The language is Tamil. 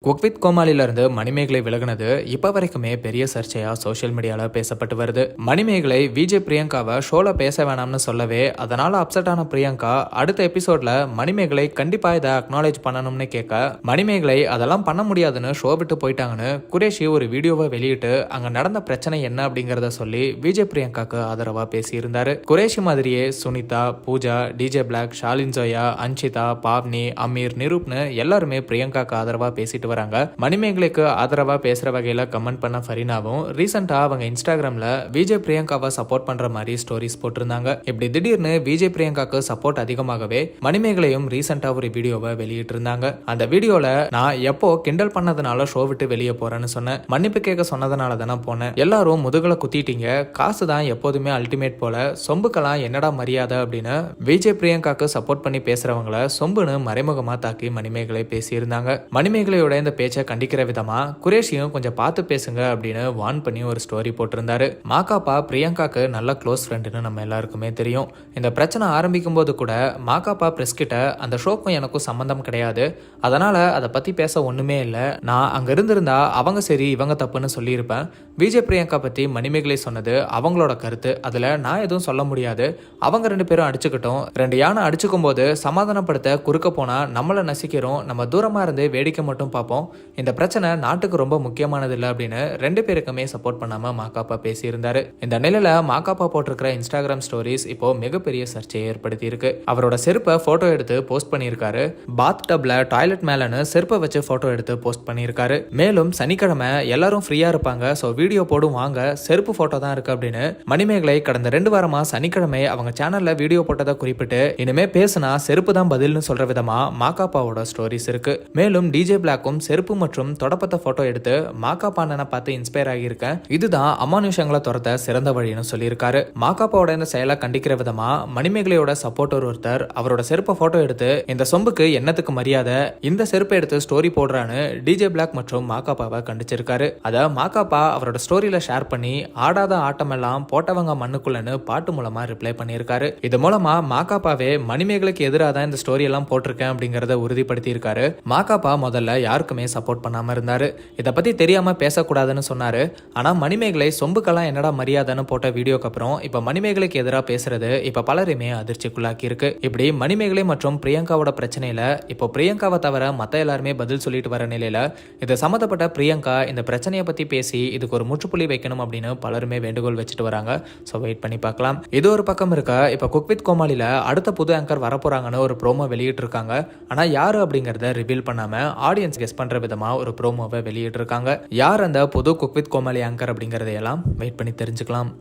குக் வித் கோமாளியிலிருந்து மணிமேகலை விலகினது இப்ப வரைக்குமே பெரிய சர்ச்சையா சோஷியல் மீடியால பேசப்பட்டு வருது. மணிமேகலை விஜய் பிரியங்காவை ஷோல பேச வேணாம்னு சொல்லவே அதனால அப்செட் ஆன பிரியங்கா அடுத்த எபிசோட்ல மணிமேகலை கண்டிப்பா இதை அக்னாலேஜ் பண்ணணும்னு கேட்க மணிமேகலை அதெல்லாம் பண்ண முடியாதுன்னு ஷோ விட்டு போயிட்டாங்கன்னு குரேஷி ஒரு வீடியோவை வெளியிட்டு அங்க நடந்த பிரச்சனை என்ன அப்படிங்கறத சொல்லி விஜய் பிரியங்காக்கு ஆதரவா பேசியிருந்தாரு. குரேஷி மாதிரியே சுனிதா, பூஜா, டிஜே பிளாக், ஷாலின் ஜோயா, அன்ஷிதா, பாவ்னி, அமீர், நிரூப்னு எல்லாருமே பிரியங்காக்கு ஆதரவா பேசிட்டு வராங்க. மணிமேகலைக்கு ஆதரவா பேசுற வகையில கமெண்ட் பண்ண ஃபரீனாவும் ரீசெண்டா அவங்க இன்ஸ்டாகிராம்ல விஜய் பிரியங்காவை சப்போர்ட் பண்ற மாதிரி ஸ்டோரிஸ் போட்டிருந்தாங்க. இப்படி திடீர்னு விஜய் பிரியங்காக்கு சப்போர்ட் அதிகமாகவே மணிமேகலையும் ரீசெண்டா ஒரு வீடியோவை வெளியிட்டு இருந்தாங்க. அந்த வீடியோல நான் எப்போ கிண்டல் பண்ணதுனால ஷோ விட்டு வெளியே போறேன்னு சொன்னேன், மன்னிப்பு கேட்க சொன்னதுனால தானே போனேன், எல்லாரும் முதுகுல குத்திட்டீங்க, காசு தான் எப்போதுமே அல்டிமேட் போல, சொம்புக்கெல்லாம் என்னடா மரியாதை அப்படின்னு விஜய் பிரியங்காக்கு சப்போர்ட் பண்ணி பேசுறவங்கள சொம்புன்னு மறைமுகமா தாக்கி மணிமேகலை பேசியிருந்தாங்க. மணிமேகலையோட இந்த பேச்சை கண்டிக்கிற விதமா குரேஷியும் கொஞ்சம் பார்த்து பேசுங்க அப்படின்னு வார்ன் பண்ணி ஒரு ஸ்டோரி போட்டிருந்தாரு. மாகாப்பா பிரியங்காக்கு நல்ல க்ளோஸ் ஃப்ரெண்டுன்னு நம்ம எல்லாருக்குமே தெரியும். இந்த பிரச்சனை ஆரம்பிக்கும் போது கூட மாகாப்பா பிரஸ் கிட்ட அந்த ஷோக்கும் எனக்கும் சம்பந்தம் கிடையாது, அதனால அதை பத்தி பேச ஒண்ணுமே இல்லை, நான் அங்க இருந்திருந்தா அவங்க சரி இவங்க தப்புன்னு சொல்லியிருப்பேன். விஜய் பிரியங்கா பத்தி மணிமேகலை சொன்னது அவங்களோட கருத்து, அதுல நான் எதுவும் சொல்ல முடியாது, அவங்க ரெண்டு பேரும் அடிச்சுக்கிட்டோம், ரெண்டு யானை அடிச்சுக்கும் போது சமாதானப்படுத்த குறுக்க போனா நம்மள நசிக்கிறோம், நம்ம தூரமா இருந்து வேடிக்கை மட்டும் பார்ப்போம், இந்த பிரச்சனை நாட்டுக்கு ரொம்ப முக்கியமானது இல்லை அப்படின்னு ரெண்டு பேருக்குமே சப்போர்ட் பண்ணாம மாகாப்பா பேசியிருந்தாரு. இந்த நிலையில மாகாப்பா போட்டிருக்கிற இன்ஸ்டாகிராம் ஸ்டோரிஸ் இப்போ மிகப்பெரிய சர்ச்சையை ஏற்படுத்தி இருக்கு. அவரோட செருப்பை போட்டோ எடுத்து போஸ்ட் பண்ணியிருக்காரு. பாத் டப்ல டாய்லெட் மேலன்னு செருப்பை வச்சு போட்டோ எடுத்து போஸ்ட் பண்ணியிருக்காரு. மேலும் சனிக்கிழமை எல்லாரும் ஃப்ரீயா இருப்பாங்க, சோ வீடியோ போடும் வாங்க, செருப்பு போட்டோ தான் இருக்கு அப்படின்னு மணிமேகலை கடந்த 2 வாரமா சனிக்கிழமை அவங்க சேனல்ல வீடியோ போட்டதை குறிப்பிட்டு இனிமே பேசுனா செருப்பு தான் பதில்னு சொல்ற விதமா மாகாப்பாவோட ஸ்டோரிஸ் இருக்கு. மேலும் டிஜே பிளாக்கும் செருப்பு மற்றும் தொடப்பத்தை போட்டோ எடுத்து மாகாப்பா அண்ணனை பார்த்து இன்ஸ்பயர் ஆகியிருக்கேன், இதுதான் அமானுஷங்களை துரத்த சிறந்த வழின்னு சொல்லியிருக்காரு. மாகாப்பாவோட இந்த செயலை கண்டிக்கிற விதமா மணிமேகலையோட சப்போர்ட்டர் ஒருத்தர் அவரோட செருப்பை போட்டோ எடுத்து இந்த சொம்புக்கு என்னத்துக்கு மரியாதை, இந்த செருப்பை எடுத்து ஸ்டோரி போடுறான்னு டிஜே பிளாக் மற்றும் மாகாப்பாவை கண்டிச்சிருக்காரு. அத மாகாப்பா அவரோட ஸ்டோரியில ஷேர் பண்ணி ஆடாத ஆட்டமெல்லாம் போட்டவங்க மண்ணுக்குள்ளன்னு பாட்டு மூலமா ரிப்ளை பண்ணியிருக்காரு. இது மூலமா மாகாப்பாவே மணிமேகலைக்கு எதிராக தான் இந்த ஸ்டோரி எல்லாம் போட்டிருக்கேன் அப்படிங்கறத உறுதிப்படுத்தி இருக்காரு. மாகாப்பா முதல்ல யாருக்குமே சப்போர்ட் பண்ணாம இருந்தாரு, இதை பத்தி தெரியாம பேசக்கூடாதுன்னு சொன்னாரு. ஆனா மணிமேகலை சொம்புக்கெல்லாம் என்னடா மரியாதைன்னு போட்ட வீடியோக்கு அப்புறம் இப்ப மணிமேகலைக்கு எதிராக பேசுறது இப்ப பலருமே அதிர்ச்சிக்குள்ளாக்கி இருக்கு. இப்படி மணிமேகலை மற்றும் பிரியங்காவோட பிரச்சனையில இப்போ பிரியங்காவை தவிர மத்த எல்லாருமே பதில் சொல்லிட்டு வர நிலையில இது சம்மந்தப்பட்ட பிரியங்கா இந்த பிரச்சனையை பத்தி பேசி இதுக்கு ஒரு முற்றுப்புள்ளி வைக்கணும் அப்படின்னு பலருமே வேண்டுகோள் வச்சுட்டு வராங்க. சோ வெயிட் பண்ணி பார்க்கலாம். இது ஒரு பக்கம் இருக்க, இப்ப குக் வித் கோமாளில அடுத்த புது ஆங்கர் வரப்போறாங்கன்னு ஒரு ப்ரோமோ வெளியிட்டு இருக்காங்க. ஆனா யாரு அப்படிங்கறத ரிவீல் பண்ணாம ஆடியன்ஸ் கெஸ் பண்ற விதமா ஒரு ப்ரோமோவை வெளியிட்டு இருக்காங்க. யார் அந்த புது குக் வித் கோமாளி ஆங்கர் அப்படிங்கறதையெல்லாம் வெயிட் பண்ணி தெரிஞ்சுக்கலாம்.